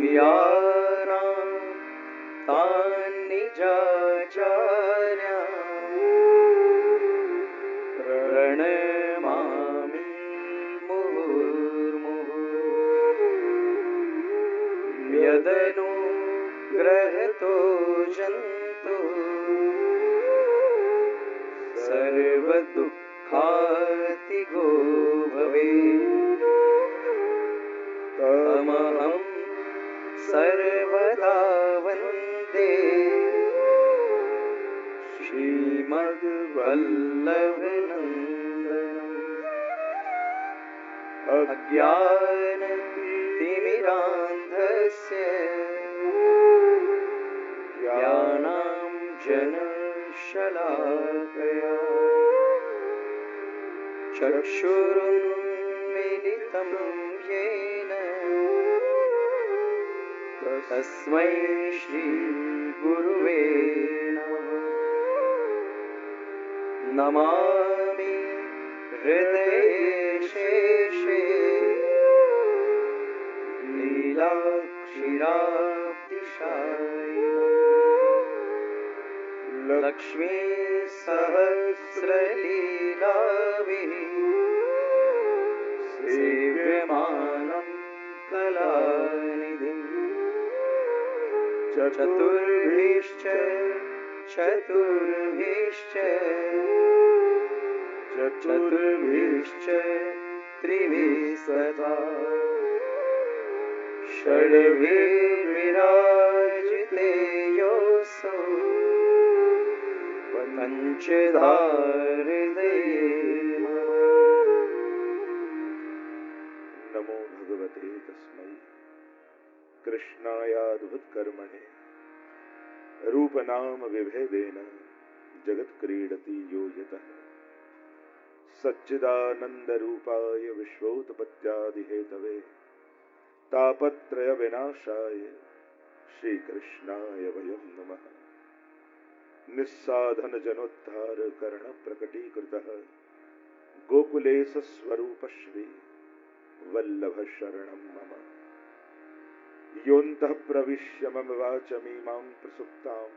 स्वीयानां तान् निजाचार्यान् प्रणमामि मुहुर्मुहुः। यदनुग्रहतो जन्तु सर्वदुःखातिगो भवेत् तमहं सर्वदा वन्दे श्रीमद्वल्लभनन्दनम्। अज्ञानतिमिरान्धस्य ज्ञानाञ्जनशलाकया चक्षुरुन्मीलितं येन तस्मै श्रीगुरुवे नमः। नमामि हृदयेशेषे लीलाक्षीराब्धिशायिनम्। लक्ष्मीसहस्रलीलाभिः सेव्यमानं कलानिधिम्। चतुर्भिश्च त्रिभिस्तथा षड्भिर्विराजिते योऽसौ पञ्चधा हृदये मम। नमो भगवते तस्मै कृष्णायाद्भुतकर्मणे रूपनाम विभेदेन जगत्क्रीडति यो यतः। सच्चिदानन्दरूपाय विश्वोत्पत्त्यादिहेतवे तापत्रयविनाशाय श्रीकृष्णाय वयं नमः। निस्साधनजनोद्धारकरणप्रकटीकृतः गोकुलेशस्वरूप श्री वल्लभशरणं मम। योऽन्तः प्रविश्य मम वाचमीमां प्रसुप्तां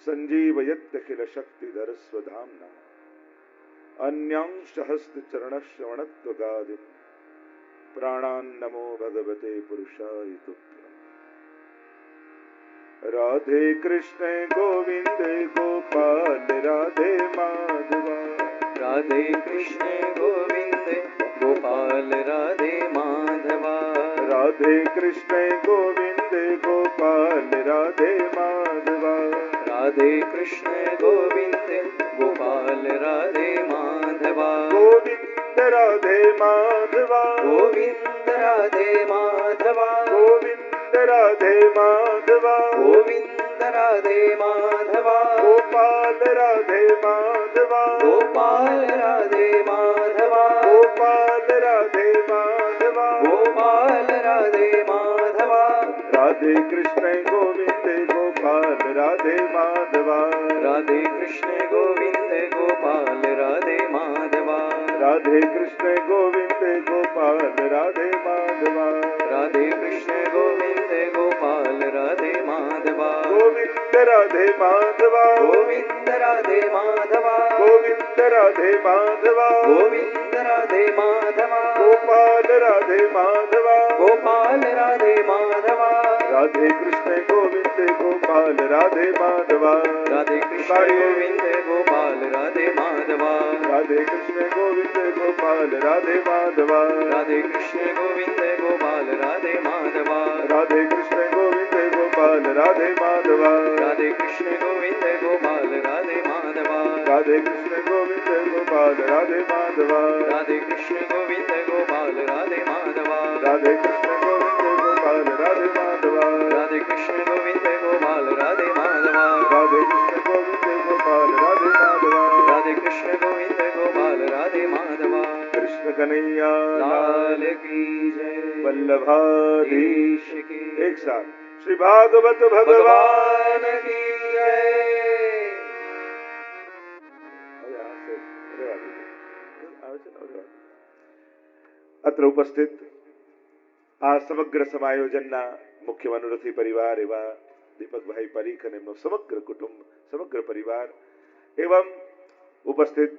सञ्जीवयत्यखिलशक्तिधरस्वधाम्ना अन्यांश्च हस्तचरणश्रवणत्वगादिन् प्राणान्नमो भगवते पुरुषाय तुभ्यम्। राधे कृष्णे गोविन्दे गोपाल राधे माधवा। राधे कृष्णे गोविन्दे गोपाल राधे माधवा। राधे कृष्णे गोविन्दे गोपाल राधे माधवा। राधे कृष्णे गोविन्दे गोपाल राधे माधवा। गोविन्द राधे माधवा। गोविन्द राधे माधवा। गोविन्द राधे माधवा। गोविन्द राधे माधवा। गोपाल राधे माधवा। गोपाल राधे माधवा। गोपाल राधे माधवा। गोपाल राधे माधवा। राधे कृष्ण गोविंद गोपाल राधे माधवा। राधे कृष्ण गोविंद गोपाल राधे माधवा। राधे कृष्ण गोविंद गोपाल राधे माधवा। राधे कृष्ण गोविंद गोपाल राधे माधवा। गोविंद राधे माधवा। गोविंद राधे माधवा। गोविंद राधे माधवा। गोविंद राधे माधवा। गोपाल राधे माधवा। गोपाल राधे माधवा। राधे कृष्ण गोविंद गोपाल राधे माधवा। राधे कृष्ण गोविंद गोपाल राधे माधवा। राधे कृष्ण गोविंद गोपाल राधे माधवा। राधे कृष्ण गोविंद गोपाल राधे माधवा। राधे कृष्ण गोविंद गोपाल राधे माधवा। राधे कृष्ण गोविंद गोपाल राधे माधवा। राधे कृष्ण गोविंद गोपाल राधे माधवा। राधे कृष्ण गोविंद गोपाल राधे माधवा। राधे कृष्ण गोविंद गोपाल राधे माधवा। राधे कृष्ण गोविंद गोपाल राधे माधवा। राधे कृष्ण गोविंद गोपाल राधे माधवा। राधे कृष्ण गोविंद गोपाल राधे माधवा। कृष्ण कन्हैया लाल की जय। वल्लभाधीश की एक साथ श्री भागवत भगवान की जय। अत्र उपस्थित આ સમગ્ર સમાયોજનના મુખ્ય મનોરથી પરિવાર એવા દીપકભાઈ પરીખ અને એમનો સમગ્ર કુટુંબ, સમગ્ર પરિવાર એવં ઉપસ્થિત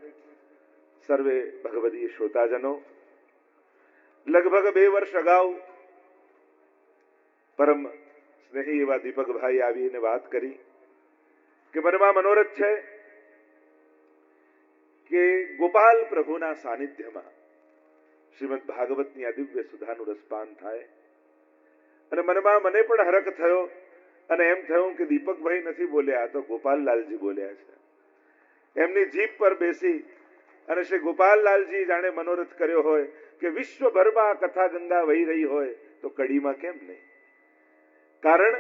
સર્વે ભગવદીય શ્રોતાજનો, લગભગ 2 વર્ષ અગાઉ પરમ સ્નેહી એવા દીપકભાઈ આવીને વાત કરી કે મનમાં મનોરથ છે કે ગોપાલ પ્રભુના સાનિધ્યમાં શ્રીમદ ભાગવતની આ દિવ્ય સુધાનું રસપાન થાય. અને મનમાં મને પણ હરખ થયો અને એમ થયું કે દીપકભાઈ નથી બોલ્યા, આ તો ગોપાલલાલજી બોલ્યા છે. એમની જીભ પર બેસી અને શ્રી ગોપાલલાલજી જાણે મનોરથ કર્યો હોય કે વિશ્વભરમાં કથા ગંગા વહી રહી હોય તો કડીમાં કેમ નહીં. કારણ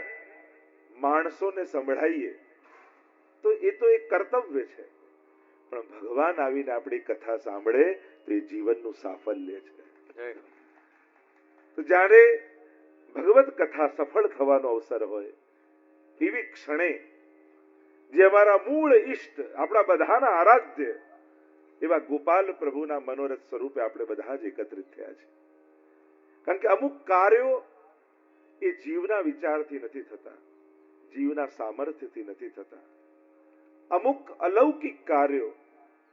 માણસોને સંભળાઈએ તો એ તો એક કર્તવ્ય છે, પણ ભગવાન આવીને આપણી કથા સાંભળે તો એ જીવનનું સાફલ્ય છે. તો જ્યારે ભગવત કથા સફળ થવાનો અવસર હોય એવી ક્ષણે જે અમારા મૂળ ઈષ્ટ, આપણા બધાના આરાધ્ય એવા ગોપાલ પ્રભુના મનોરથ સ્વરૂપે આપણે બધા જ એકત્રિત થયા છે. કારણ કે અમુક કાર્યો એ જીવના વિચારથી નથી થતા, જીવના સામર્થ્યથી નથી થતા. અમુક અલૌકિક કાર્યો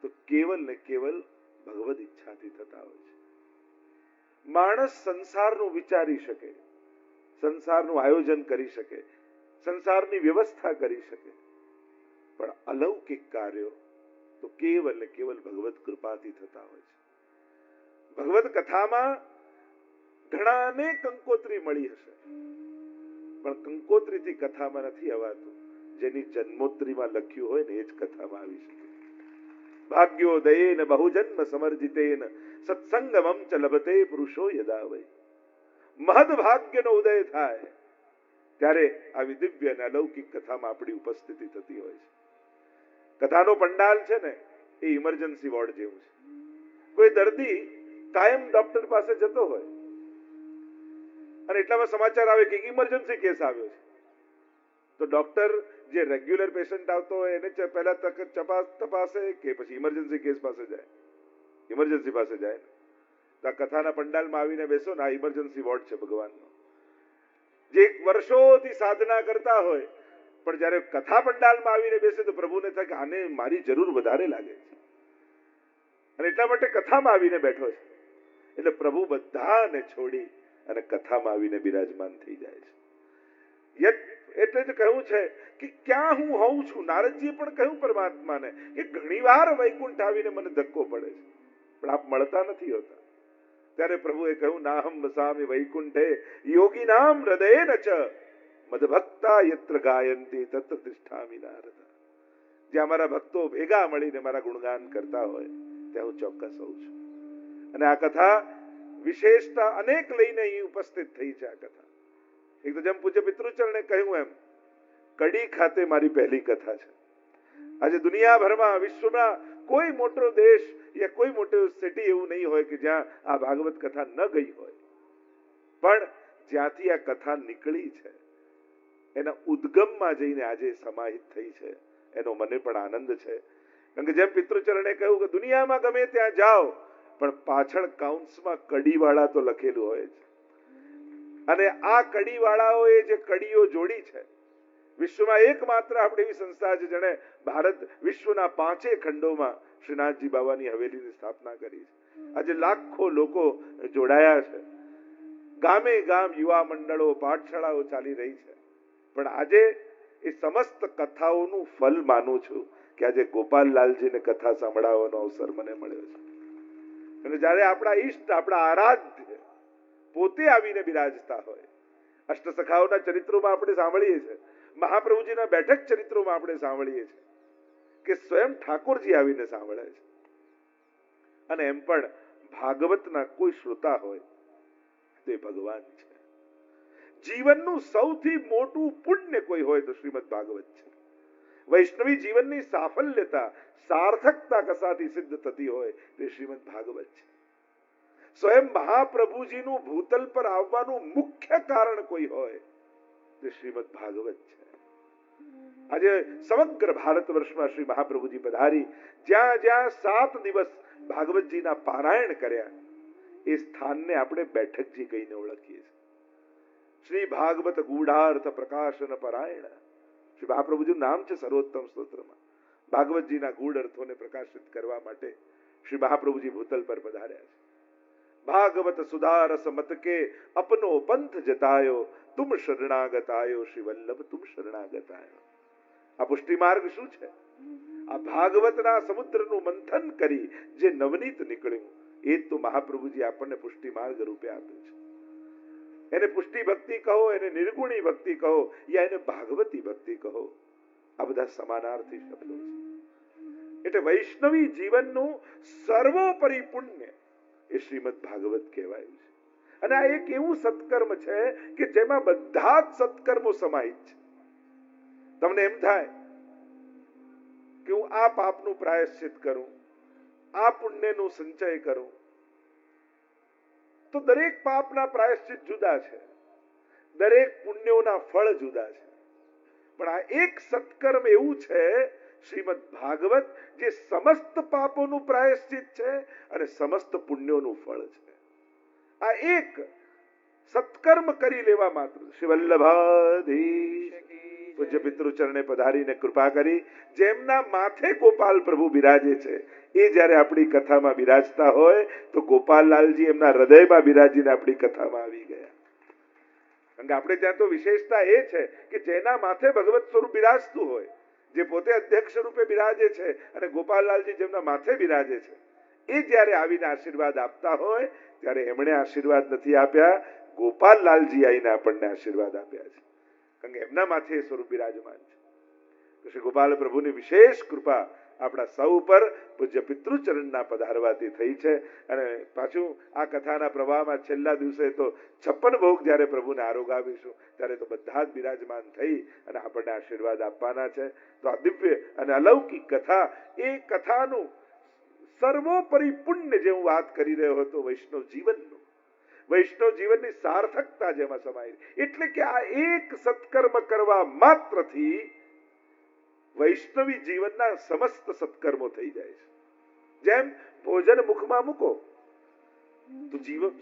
તો કેવલ ને કેવલ ભગવદ ઈચ્છાથી થતા હોય છે. માણસ સંસારનું વિચારી શકે, સંસારનું આયોજન કરી શકે, સંસારની વ્યવસ્થા કરી શકે, પણ અલૌકિક કાર્યો તો કેવલ ને કેવલ ભગવત કૃપાથી થતા હોય છે. ભગવત કથામાં ઘણા અનેક કંકોત્રી મળી હશે, પણ કંકોત્રીથી કથામાં નથી અવાતું. જેની જન્મોત્રીમાં લખ્યું હોય ને એ જ કથામાં આવી શકે. ભાગ્યોદયેન બહુજન્મ સમર્જિતેન સત્સંગમમ ચ લભતે પુરુષો યદા વૈ. મહદ ભાગ્યનો ઉદય થાય ત્યારે આવી દિવ્ય અને અલૌકિક કથામાં આપણી ઉપસ્થિતિ થતી હોય છે. કથાનો પંડાલ છે ને એ ઇમરજન્સી વોર્ડ જેવું છે. કોઈ દર્દી કાયમ ડોક્ટર પાસે જતો હોય અને એટલામાં સમાચાર આવે કે ઇમરજન્સી કેસ આવ્યો છે, તો ડોક્ટર જે રેગ્યુલર પેશન્ટ આવતો હોય એને પહેલા તપાસે કે પછી ઇમરજન્સી કેસ પાસે જાય? ઇમરજન્સી પાસે જાય. તો આ કથાના પંડાલમાં આવીને બેસો ને, આ ઇમરજન્સી વોર્ડ છે ભગવાનનો. જે વર્ષોથી સાધના કરતા હોય પણ જ્યારે કથા પંડાલમાં આવીને બેસે તો પ્રભુને થાય કે આને મારી જરૂર વધારે લાગે છે અને એટલા માટે કથામાં આવીને બેઠો છે. એટલે પ્રભુ બધાને છોડી અને કથામાં આવીને બિરાજમાન થઈ જાય છે. એટલે જ કહ્યું છે કે ક્યાં હું હોઉં છું. નારદજીએ પણ કહ્યું પરમાત્માને કે ઘણીવાર વૈકુંઠ આવીને મને ધક્કો પડે છે, પણ આપ મળતા નથી હોતા. ત્યારે પ્રભુએ કહ્યું, નાહમ વસામિ વૈકુંઠે યોગીનામ હૃદયેન ચ મદભક્તા યત્ર ગાયંતિ તત્ર તિષ્ઠામિ નારદ. જ્યાં મારા ભક્તો ભેગા મળીને મારા ગુણગાન કરતા હોય ત્યાં હું ચોક્કસ હોઉં છું. અને આ કથા વિશેષતા અનેક લઈને અહીં ઉપસ્થિત થઈ છે. આ કથા એક તો જેમ પૂજ્ય પિતૃચરણે કહ્યું એમ કડી ખાતે મારી પહેલી કથા છે. આજે દુનિયાભરમાં, વિશ્વમાં કોઈ મોટો દેશ યા કોઈ મોટો સિટી એવું નહીં હોય કે જ્યાં આ ભાગવત કથા ન ગઈ હોય. પણ જ્યાંથી આ કથા નીકળી છે એના ઉદ્ગમમાં જઈને આજે સમાહિત થઈ છે એનો મને પણ આનંદ છે. કારણ કે જેમ પિતૃચરણે કહ્યું કે દુનિયામાં ગમે ત્યાં જાઓ પણ પાછળ કાઉન્સમાં કડીવાળા તો લખેલું હોય છે. અને આ કડીવાળાઓએ જે કડીઓ જોડી છે, વિશ્વમાં એકમાત્ર આપણે એવી સંસ્થા છે જેણે ભારત વિશ્વના 5 ખંડોમાં શ્રીનાથજી બાવાની હવેલીની સ્થાપના કરી છે. આજે લાખો લોકો જોડાયા છે. ગામે ગામ યુવા મંડળો, પાઠશાળાઓ ચાલી રહી છે. પણ આજે એ સમસ્ત કથાઓનું ફલ માનું છું કે આજે ગોપાલલાલજીને કથા સાંભળવાનો અવસર મને મળ્યો છે. અને જ્યારે આપણા ઈષ્ટ, આપણા આરાધ્ય પોતે આવીને બિરાજતા હોય, અષ્ટસખાઓના ચરિત્રોમાં આપણે સાંભળીએ છીએ, મહાપ્રભુજીના બેઠક ચરિત્રોમાં આપણે સાંભળીએ છીએ કે સ્વયં ઠાકોરજી આવીને સાંભળે છે. અને એમ પણ ભાગવતના કોઈ શ્રોતા હોય તે ભગવાન છે. જીવનનું સૌથી મોટું પુણ્ય કોઈ હોય તો શ્રીમદ ભાગવત છે. વૈષ્ણવી જીવનની સાફલ્યતા, સાર્થકતા કસાથી સિદ્ધ થતી હોય તે શ્રીમદ ભાગવત છે. સ્વયં મહાપ્રભુજીનું ભૂતલ પર આવવાનું મુખ્ય કારણ કોઈ હોય તે શ્રીમદ ભાગવત છે. આજે સમગ્ર ભારત વર્ષમાં શ્રી મહાપ્રભુજી પધારી જ્યાં જ્યાં 7 દિવસ ભાગવતજીના પારાયણ કર્યા એ સ્થાનને આપણે બેઠકજી કહીને ઓળખીએ છીએ. શ્રી ભાગવત ગૂઢાર્થ પ્રકાશન પરાયણ. શ્રી મહાપ્રભુજીનું નામ છે સર્વોત્તમ સ્તોત્રમાં. ભાગવતજીના ગૂઢ અર્થોને પ્રકાશિત કરવા માટે શ્રી મહાપ્રભુજી ભૂતલ પર પધાર્યા છે. ભાગવત સુધારસ મત કે અપનો પંથ જતાયો, તુમ શરણાગત આયો શ્રી વલ્લભ, તુમ શરણાગત આયો. આ પુષ્ટિ માર્ગ શું છે? આ ભાગવતના સમુદ્રનું મંથન કરી જે નવનીત નીકળ્યું એ તો મહાપ્રભુજી આપણને પુષ્ટિ માર્ગ રૂપે આપ્યું છે. એને પુષ્ટિ ભક્તિ કહો, એને નિર્ગુણી ભક્તિ કહો, યા એને ભાગવતી ભક્તિ કહો, આ બધા સમાનાર્થી શબ્દો છે. એટલે વૈષ્ણવી જીવનનું સર્વોપરી પુણ્ય એ શ્રીમદ ભાગવત કહેવાયું છે. અને આ એક એવું સત્કર્મ છે કે જેમાં બધા જ સત્કર્મો સમાહિત છે. તમને એમ થાય કે હું આ પાપનું પ્રાયશ્ચિત કરું, આ પુણ્યનું સંચય કરું, તો દરેક પાપના પ્રાયશ્ચિત જુદા છે, દરેક પુણ્યોના ફળ જુદા છે. પણ આ એક સત્કર્મ એવું છે શ્રીમદ ભાગવત, જે સમસ્ત પાપોનું પ્રાયશ્ચિત છે અને સમસ્ત પુણ્યોનું ફળ છે. આ એક સત્કર્મ કરી લેવા માત્ર શ્રી વલ્લભાધીશ પૂજ્ય પિતૃચરણે પધારીને કૃપા કરી. જેમના માથે ગોપાલ પ્રભુ બિરાજે છે એ જ્યારે આપણી કથામાં બિરાજતા હોય તો ગોપાલલાલજી એમના હૃદયમાં બિરાજીને આપણી કથામાં આવી ગયા. કારણ કે આપણે ત્યાં તો વિશેષતા એ છે કે જેના માથે ભગવત સ્વરૂપ બિરાજતું હોય, જે પોતે અધ્યક્ષ રૂપે બિરાજે છે અને ગોપાલલાલજી જેમના માથે બિરાજે છે, એ જ્યારે આવીને આશીર્વાદ આપતા હોય ત્યારે એમણે આશીર્વાદ નથી આપ્યા, ગોપાલલાલજી આવીને આપણને આશીર્વાદ આપ્યા છે. કારણ કે એમના માથે સ્વરૂપ બિરાજમાન છે. તો શ્રી ગોપાલ પ્રભુની વિશેષ કૃપા આપણા સૌ પર પૂજ્ય પિતૃચરણના પધારવાથી થઈ છે. અને પાછું આ કથાના પ્રવાહમાં છેલ્લા દિવસે તો 56 ભોગ જ્યારે પ્રભુને આરોગાવીશું ત્યારે તો બધા જ બિરાજમાન થઈ અને આપણને આશીર્વાદ આપવાના છે. તો આ દિવ્ય અને અલૌકિક કથા, એ કથાનું સર્વોપરી પુણ્ય જે હું વાત કરી રહ્યો હતો વૈષ્ણવ જીવનનું, વૈષ્ણવ જીવનની સાર્થકતા જેમાં સમાય. એટલે કે આ એક સત્કર્મ કરવા માત્રથી વૈષ્ણવી જીવનના સમસ્ત સત્કર્મો થઈ જાય છે. જેમ ભોજન મુખમાં મૂકો તો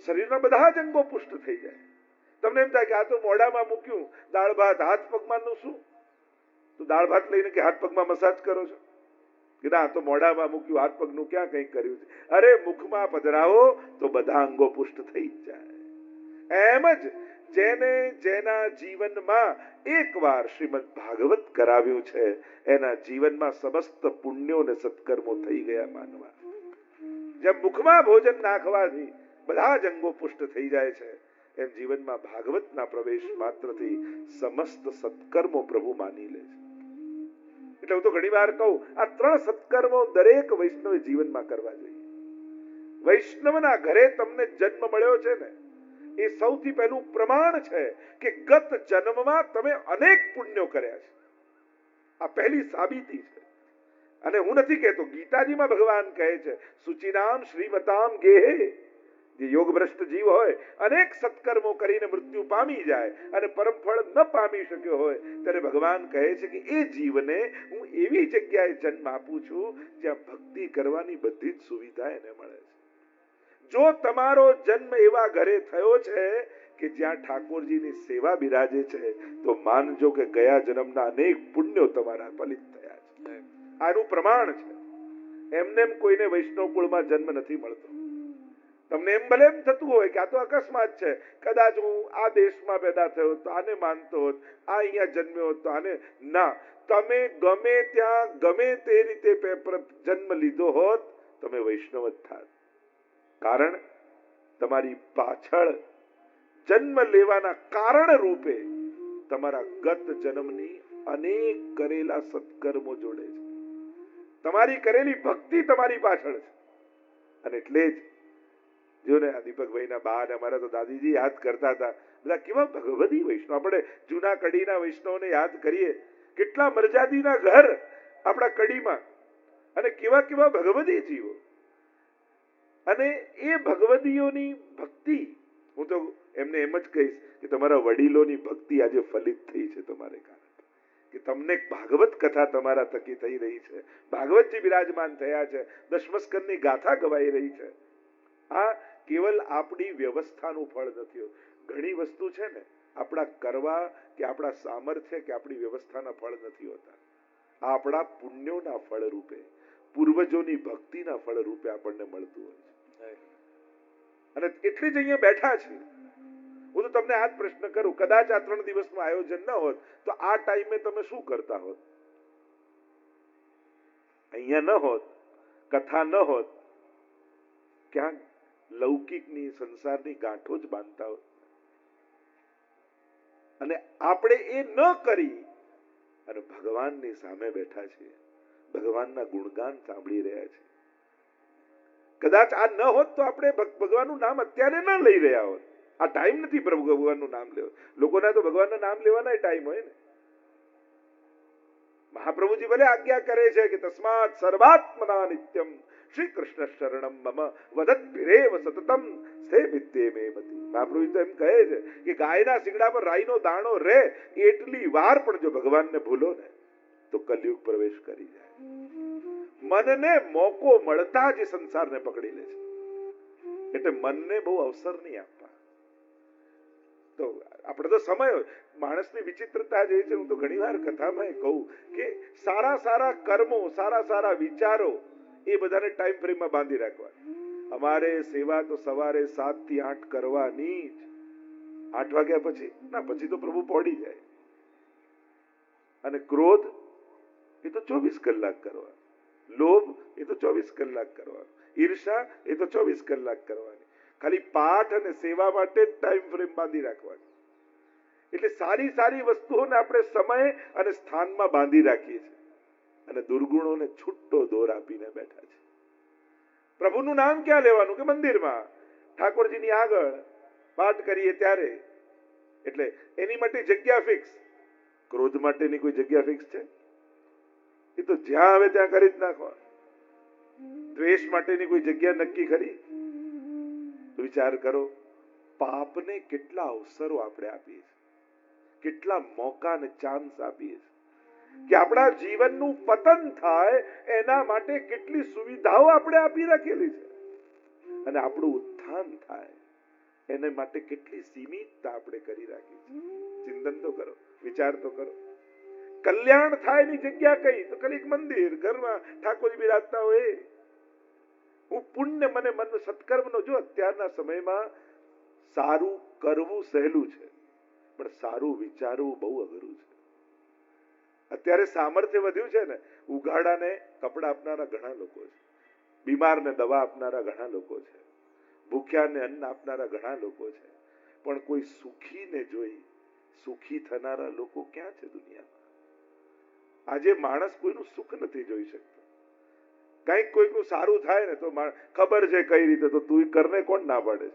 શરીરના બધા જ અંગો પુષ્ટ થઈ જાય. તમને એમ થાય કે આ તો મોઢામાં મૂક્યું દાળ ભાત, હાથ પગમાં નું શું? તો દાળ ભાત લઈને કે હાથ પગમાં મસાજ કરો છો? કે ના, તો મોઢામાં મૂક્યું, હાથ પગનું ક્યાં કંઈક કર્યું છે? અરે મુખમાં પધરાવો તો બધા અંગો પુષ્ટ થઈ જાય. એમ જ જેને જેના જીવનમાં એકવાર શ્રીમદ ભાગવત કરાવ્યું છે એના જીવનમાં સમસ્ત પુણ્યો અને સત્કર્મો થઈ ગયા માનવા. જેમ મુખમાં ભોજન નાખવાથી બધા જ અંગો પુષ્ટ થઈ જાય છે, એમ જીવનમાં ભાગવતના પ્રવેશ માત્રથી સમસ્ત સત્કર્મો પ્રભુ માની લે છે. એટલે હું તો ઘણી વાર કહું, આ 3 સત્કર્મો દરેક વૈષ્ણવ જીવનમાં કરવા જોઈએ. વૈષ્ણવના ઘરે તમને જન્મ મળ્યો છે ને, એ સૌથી પહેલું પ્રમાણ છે કે ગત જન્મમાં તમે અનેક પુણ્યો કર્યા છે. આ પહેલી સાબિતી છે. અને હું નથી કહેતો, ગીતાજીમાં ભગવાન કહે છે સુચિનામ શ્રીમતામ ગેહે. જે યોગભ્રષ્ટ જીવ હોય, અનેક સત્કર્મો કરીને મૃત્યુ પામી જાય અને પરમ ફળ ન પામી શક્યો હોય, ત્યારે ભગવાન કહે છે કે એ જીવને હું એવી જગ્યાએ જન્મ આપું છું જ્યાં ભક્તિ કરવાની બધી જ સુવિધા એને મળે છે. જો તમારો જન્મ એવા ઘરે થયો છે કે જ્યાં ઠાકોરજીની સેવા બિરાજે છે, તો માનજો કે ગયા જન્મના અનેક પુણ્યો તમારા ફલિત થયા છે. આનું પ્રમાણ છે. એમને કોઈને વૈષ્ણવ કુળમાં જન્મ નથી મળતો. તમને એમ ભલે એમ થતું હોય કે આ તો અકસ્માત છે, કદાચ હું આ દેશમાં પેદા થયો તો આને માનતો હોત, આ અહીંયા જન્મ્યો હોત તો આને. ના, તમે ગમે ત્યાં ગમે તે રીતે જન્મ લીધો હોત, તમે વૈષ્ણવ જ થાત. કારણ તમારી પાછળ જન્મ લેવાના કારણ રૂપે તમારા ગત જન્મની અનેક કરેલા સત્કર્મો જોડે છે. તમારી કરેલી ભક્તિ તમારી પાછળ છે. અને એટલે જ જો ને દીપકભાઈના બા અને અમારા તો દાદીજી યાદ કરતા હતા, બધા કેવા ભગવદી વૈષ્ણવ. આપણે જૂના કડીના વૈષ્ણવને યાદ કરીએ, કેટલા મરજાદીના ઘર આપણા કડીમાં, અને કેવા કેવા ભગવદી જીવો. અને એ ભગવદીઓની ભક્તિ, હું તો એમને એમ જ કહીશ કે તમારા વડીલોની ભક્તિ આજે ફલિત થઈ છે તમારે કારણે, કે તમને ભાગવત કથા તમારા થકી થઈ રહી છે, ભાગવતજી બિરાજમાન થયા છે, દશમસ્કંદની ગાથા ગવાઈ રહી છે. આ કેવલ આપણી વ્યવસ્થાનું ફળ નથી. ઘણી વસ્તુ છે ને આપણા કરવા કે આપણા સામર્થ્ય કે આપણી વ્યવસ્થાના ફળ નથી હોતા. આ આપણા પુણ્યોના ફળ રૂપે, પૂર્વજોની ભક્તિના ફળ રૂપે આપણને મળતું હોય છે. અને એટલે જ અહીંયા બેઠા છે. હું તો તમને આ જ પ્રશ્ન કરું, કદાચ આ 3 દિવસનું આયોજન ન હોત તો આ ટાઈમે તમે શું કરતા હોત? અહીંયા ન હોત, કથા ન હોત, ક્યાંક લૌકિકની સંસારની ગાંઠો જ બાંધતા હોત. અને આપણે એ ન કરી અને ભગવાનની સામે બેઠા છીએ, ભગવાનના ગુણગાન સાંભળી રહ્યા છીએ. કદાચ આ ન હોત તો આપણે ભગવાનનું નામ અત્યારે ન લઈ રહ્યા હોત. આ ટાઈમ નથી ભગવાનનું નામ લેવો. લોકોના તો ભગવાનના નામ લેવાના ટાઈમ હોય ને. મહાપ્રભુજી ભલે આજ્ઞા કરે છે કે તસ્માત સર્વાત્મના નિત્યમ શ્રી કૃષ્ણ શરણમ મમ વદત્પિરેવ સતતમ સે વિદ્યે મે મતિ. મહાપ્રભુજી તો એમ કહે છે કે ગાયના શિંગડા પર રાઈનો દાણો રહે એટલી વાર પણ જો ભગવાનને ભૂલો ને તો કલયુગ પ્રવેશ કરી જાય. મનને મોકો મળતા જ સંસારને પકડી લે છે. એટલે મનને બહુ અવસર નહીં આપવા. તો આપણે તો સમય હોય. માણસની વિચિત્રતા જે છે, હું તો ઘણી વાર કથામાં કહું કે સારા સારા કર્મો, સારા સારા વિચારો એ બધાને ટાઈમ ફ્રેમમાં બાંધી રાખવા. અમારે સેવા તો સવારે 7 થી 8 કરવાની જ. 8 વાગ્યા પછી ના, પછી તો પ્રભુ પહોંચી જાય. અને ક્રોધ એ તો 24 કલાક કરવા, લોભ એ તો 24 કલાક કરવા, ઈર્ષા એ તો 24 કલાક કરવાની. ખાલી પાઠ અને સેવા માટે ટાઈમ ફ્રેમ બાંધી રાખવાની. એટલે સારી સારી વસ્તુઓને આપણે સમય અને સ્થાનમાં બાંધી રાખીએ છીએ અને દુર્ગુણોને છૂટો દોર આપીને બેઠા છે. પ્રભુનું નામ ક્યાં લેવાનું? કે મંદિરમાં ઠાકોરજીની આગળ પાઠ કરીએ ત્યારે. એટલે એની માટે જગ્યા ફિક્સ. ક્રોધ માટેની કોઈ જગ્યા ફિક્સ છે? એ તો જ્યાં આવે ત્યાં કરી જ નાખવા. દ્વેષ માટેની કોઈ જગ્યા નક્કી ખરી? વિચાર કરો, પાપને કેટલા અવસરો આપણે આપીએ છીએ, કેટલા મોકા અને ચાન્સ આપીએ છીએ કે આપણા જીવનનું પતન થાય એના માટે કેટલી સુવિધાઓ આપણે આપી રાખેલી છે. અને આપણું ઉત્થાન થાય એને માટે કેટલી સીમિતતા આપણે કરી રાખી છે. ચિંતન તો કરો, વિચાર તો કરો. કલ્યાણ થાય એની જગ્યા કઈ? તો ખાલી એક મંદિર, ઘરમાં ઠાકોરજી બિરાજતા હોય. હું પુણ્ય મને મન સત્કર્મનો, જો અત્યારના સમયમાં સારું કરવું સહેલું છે પણ સારું વિચારવું બહુ અઘરું છે. અત્યારે સામર્થ્ય વધ્યું છે ને, ઉઘાડાને કપડા આપનારા ઘણા લોકો છે, બીમારને દવા આપનારા ઘણા લોકો છે, ભૂખ્યાને અન્ન આપનારા ઘણા લોકો છે, પણ કોઈ સુખીને જોઈ સુખી થનારા લોકો ક્યાં છે દુનિયામાં? આજે માણસ કોઈનું સુખ નથી જોઈ શકતો. કઈક કોઈકનું સારું થાય ને તો ખબર છે કઈ રીતે, તો તું કરને કોણ ના પાડે?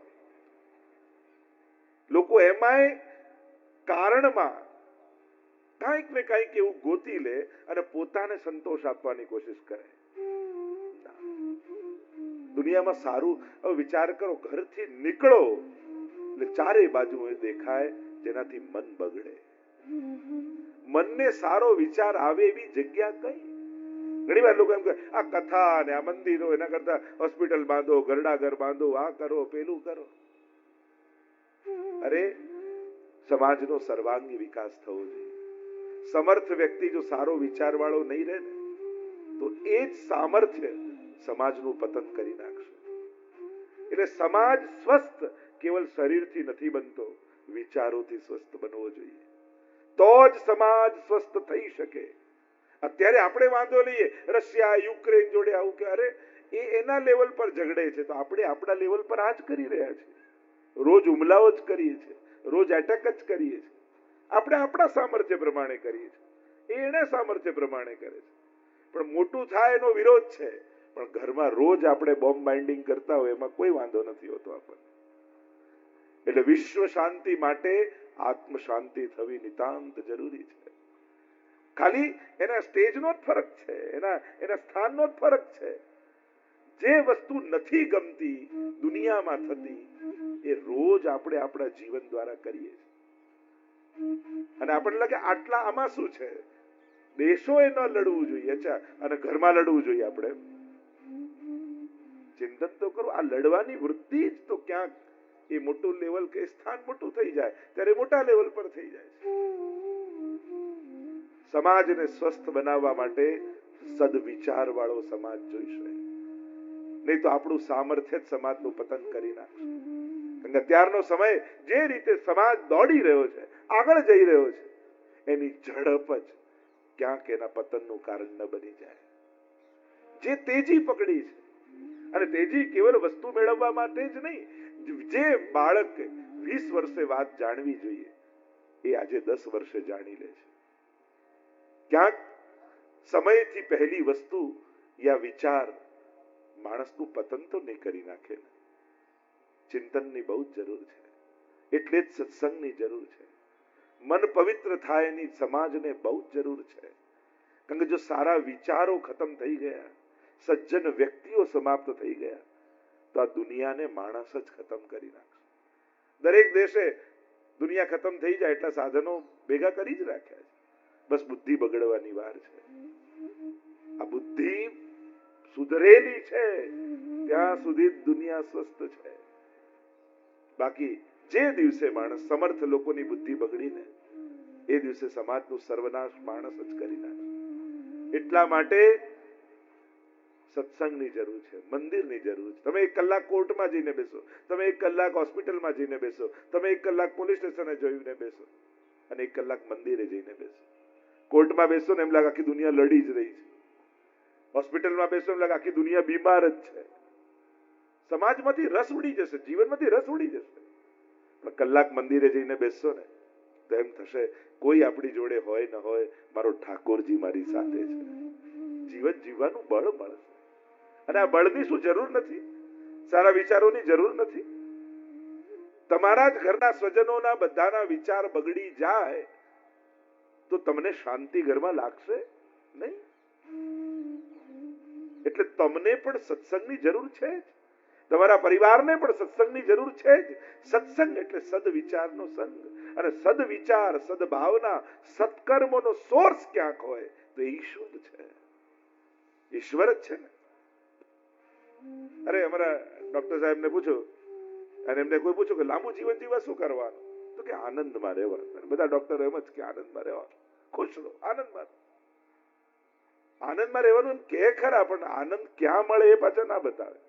લોકો એમાંય કારણમાં કઈક ને કઈક એવું ગોતી લે અને પોતાને સંતોષ આપવાની કોશિશ કરે. દુનિયામાં સારું, હવે વિચાર કરો, ઘરથી નીકળો એટલે ચારે બાજુ દેખાય જેનાથી મન બગડે. મનને સારો વિચાર આવે એવી જગ્યા કઈ? ઘણી વાર લોકો એમ કહે આ કથા ને આ મંદિરો, એના કરતા હોસ્પિટલ બાંધો, ઘરડાઘર બાંધો, આ કરો પેલું કરો. અરે સમાજનો સર્વાંગી વિકાસ થવો જોઈએ. સમર્થ વ્યક્તિ જો સારો વિચાર વાળો નહીં રહે ને તો એ જ સામર્થ્ય સમાજનું પતન કરી નાખશે. એટલે સમાજ સ્વસ્થ કેવલ શરીરથી નથી બનતો, વિચારોથી સ્વસ્થ બનવો જોઈએ. તો જ સમાજ સ્વસ્થ થઈ શકે. અત્યારે આપણે વાંધો લઈએ, રશિયા યુક્રેન જોડે આવું કે અરે એ એના લેવલ પર ઝઘડે છે તો આપણે આપણા લેવલ પર આ જ કરી રહ્યા છીએ. રોજ હુમલાઓ જ કરીએ છીએ, રોજ એટેક જ કરીએ છીએ. આપણે આપણા સામર્થ્ય પ્રમાણે કરીએ છીએ, એને સામર્થ્ય પ્રમાણે કરે છે. પણ મોટું થાય એનો વિરોધ છે, પણ ઘરમાં રોજ આપણે બોમ્બ બાઇન્ડિંગ કરતા હોય એમાં કોઈ વાંધો નથી હોતો આપણને. એટલે વિશ્વ શાંતિ માટે આત્મ શાંતિ થવી નિતાંત જરૂરી છે. ખાલી એના સ્ટેજનો જ ફરક છે, એના સ્થાનનો જ ફરક છે. જે વસ્તુ નથી ગમતી દુનિયામાં થતી એ રોજ આપણે આપણા જીવન દ્વારા કરીએ છીએ. અને આપણને લાગે આટલા આમાં શું છે, દેશોએ ન લડવું જોઈએ, અચ્છા, અને ઘરમાં લડવું જોઈએ. આપણે ચિંતન તો કરો, આ લડવાની વૃત્તિ જ તો ક્યાંક એ મોટું લેવલ કે સ્થાન મોટું થઈ જાય ત્યારે મોટા લેવલ પર થઈ જાય છે. સમાજને સ્વસ્થ બનાવવા માટે સદવિચાર વાળો સમાજ જોઈશે, નહીં તો આપણું સામર્થ્ય જ સમાજનું પતન કરી નાખશે. કારણ કે અત્યારનો સમય જે રીતે સમાજ દોડી રહ્યો છે, આગળ જઈ રહ્યો છે, એની ઝડપ જ ક્યાંક એના પતનનું કારણ ન બની જાય. જે તેજી પકડી છે, અને તેજી કેવલ વસ્તુ મેળવવા માટે જ નહીં, જે બાળક 20 વર્ષે વાત જાણવી જોઈએ એ આજે 10 વર્ષે જાણી લે છે. ક્યાંક સમયથી પહેલી વસ્તુ યા વિચાર માણસનું પતન તો નહીં કરી નાખે ને. ચિંતનની બહુ જ જરૂર છે, એટલે જ સત્સંગની જરૂર છે. મન પવિત્ર થાય એની સમાજને બહુ જ જરૂર છે. કારણ કે જો સારા વિચારો ખતમ થઈ ગયા, સજ્જન વ્યક્તિઓ સમાપ્ત થઈ ગયા, તો આ દુનિયાને માણસ જ ખતમ કરી નાખશે. દરેક દેશે દુનિયા ખતમ થઈ જાય એટલા સાધનો ભેગા કરી જ રાખ્યા છે. બસ બુદ્ધિ બગડવાની વાર છે. આ બુદ્ધિ સુધરેલી છે ત્યાં સુધી દુનિયા સ્વસ્થ છે. બાકી જે દિવસે માણસ સમર્થ લોકોની બુદ્ધિ બગડીને, એ દિવસે સમાજનું સર્વનાશ માણસ જ કરી નાખે. એટલા માટે સત્સંગની જરૂર છે, મંદિરની જરૂર છે. તમે 1 કલાક કોર્ટમાં જઈને બેસો, તમે 1 કલાક હોસ્પિટલમાં જઈને બેસો, તમે 1 કલાક પોલીસ સ્ટેશને જોઈને બેસો, અને 1 કલાક મંદિરે જઈને બેસો. કોર્ટમાં બેસો ને એમ લાગે આખી દુનિયા લડી જ રહી છે. હોસ્પિટલમાં બેસો એમ લાગે આખી દુનિયા બીમાર જ છે. સમાજમાંથી રસ ઉડી જશે, જીવનમાંથી રસ ઉડી જશે. પણ કલાક મંદિરે જઈને બેસશો ને તો એમ થશે કોઈ આપણી જોડે હોય ન હોય, મારો ઠાકોરજી મારી સાથે છે. જીવન જીવવાનું બળ મળશે. અને આ બળની શું જરૂર નથી, સારા વિચારોની જરૂર નથી. તમારા જ ઘરના સ્વજનોના બધાના વિચાર બગડી જાય તો તમને શાંતિ ઘરમાં લાગશે નહીં. એટલે તમને પણ સત્સંગની જરૂર છે જ, તમારા પરિવારને પણ સત્સંગની જરૂર છે જ. સત્સંગ એટલે સદવિચારનો સંગ, અને સદવિચાર, સદભાવના, સત્કર્મોનો સોર્સ ક્યાંક હોય તો એ ઈશ્વર છે. ઈશ્વર જ છે ને. અરે અમારા ડોક્ટર સાહેબને પૂછો, અને એમને કોઈ પૂછો કે લાંબુ જીવન જીવવા શું કરવાનું, તો કે આનંદમાં રહેવાનું. બધા ડોક્ટર એમ જ કે આનંદમાં રહેવાનું, ખુશ રહો, આનંદમાં. આનંદમાં રહેવાનું કે ખરા, પણ આનંદ ક્યાં મળે એ પાછા ના બતાવે.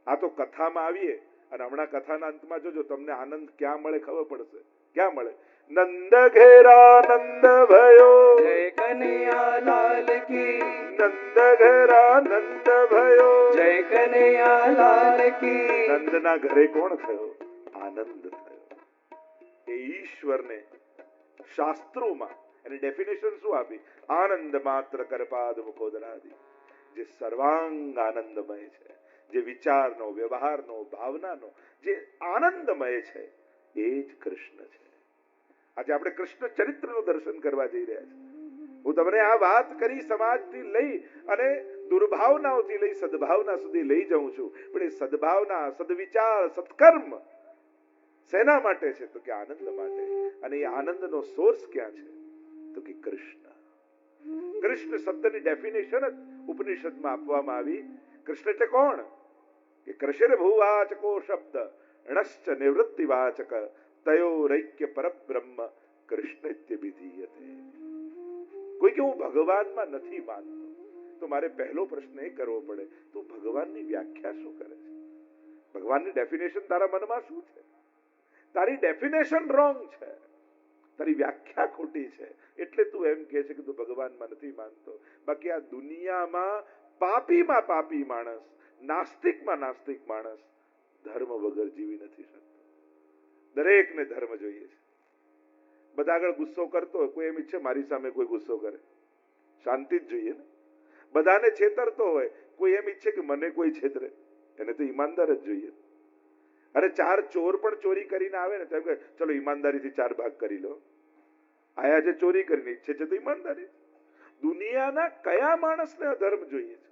આ તો કથામાં આવીએ, અને હમણાં કથાના અંતમાં જોજો તમને આનંદ ક્યાં મળે ખબર પડશે. ક્યાં મળે? નંદ ઘેરા નંદ ભયો, જય કનૈયા લાલ કી, નંદ ઘેરા નંદ ભયો, જય કનૈયા લાલ કી. નંદના ઘરે કોણ થયો? આનંદ થયો. એ ઈશ્વરને શાસ્ત્રોમાં એની ડેફિનેશન શું આપી? આનંદ માત્ર કરપાદ મુખોદરાદિ. જે સર્વાંગ આનંદમય છે, જે વિચારનો, વ્યવહારનો, ભાવનાનો જે આનંદમય છે, એ જ કૃષ્ણ છે. આજે આપણે કૃષ્ણ ચરિત્રનું દર્શન કરવા જઈ રહ્યા છીએ. હું તમને આ વાત કરી સમાજથી લઈ અને દુર્ભાવનાઓથી લઈ સદભાવના સુધી લઈ જાઉં છું. પણ એ સદભાવના, સદવિચાર, સત્કર્મ શેના માટે છે? તો કે આનંદ માટે. અને એ આનંદનો સોર્સ ક્યાં છે? તો કે કૃષ્ણ. કૃષ્ણ શબ્દની ડેફિનેશન જ ઉપનિષદમાં આપવામાં આવી. કૃષ્ણ એટલે કોણ? કે કૃષિર ભૂવાચકો શબ્દ ણશ્ચ નિવૃત્તિવાચક તયોરૈક્ય પરબ્રહ્મ કૃષ્ણેત્યભિધીયતે. કોઈ કે હું ભગવાનમાં નથી માનતો, તો મારે પહેલો પ્રશ્ન એ કરવો પડે, તું ભગવાનની વ્યાખ્યા શું કરે છે? ભગવાનની ડેફિનેશન તારા મનમાં શું છે? તારી ડેફિનેશન રોંગ છે, તારી વ્યાખ્યા ખોટી છે, એટલે તું એમ કહે છે કે તું ભગવાનમાં નથી માનતો. બાકી આ દુનિયામાં પાપીમાં પાપી માણસ, નાસ્તિકમાં નાસ્તિક માણસ ધર્મ વગર જીવી નથી શકતો. દરેકને ધર્મ જોઈએ છે. બધા આગળ ગુસ્સો કરતો હોય, કોઈ એમ ઈચ્છે મારી સામે કોઈ ગુસ્સો કરે? શાંતિ જ જોઈએ ને. બધાને છેતરતો હોય, કોઈ એમ ઈચ્છે કે મને કોઈ છેતરે? એને તો ઈમાનદાર જ જોઈએ. અરે 4 ચોર પણ ચોરી કરીને આવે ને તો એમ કે ચલો ઈમાનદારીથી 4 ભાગ કરી લો. આયા જે ચોરી કરીને ઈચ્છે છે તો ઈમાનદારી. દુનિયાના કયા માણસને અધર્મ જોઈએ છે?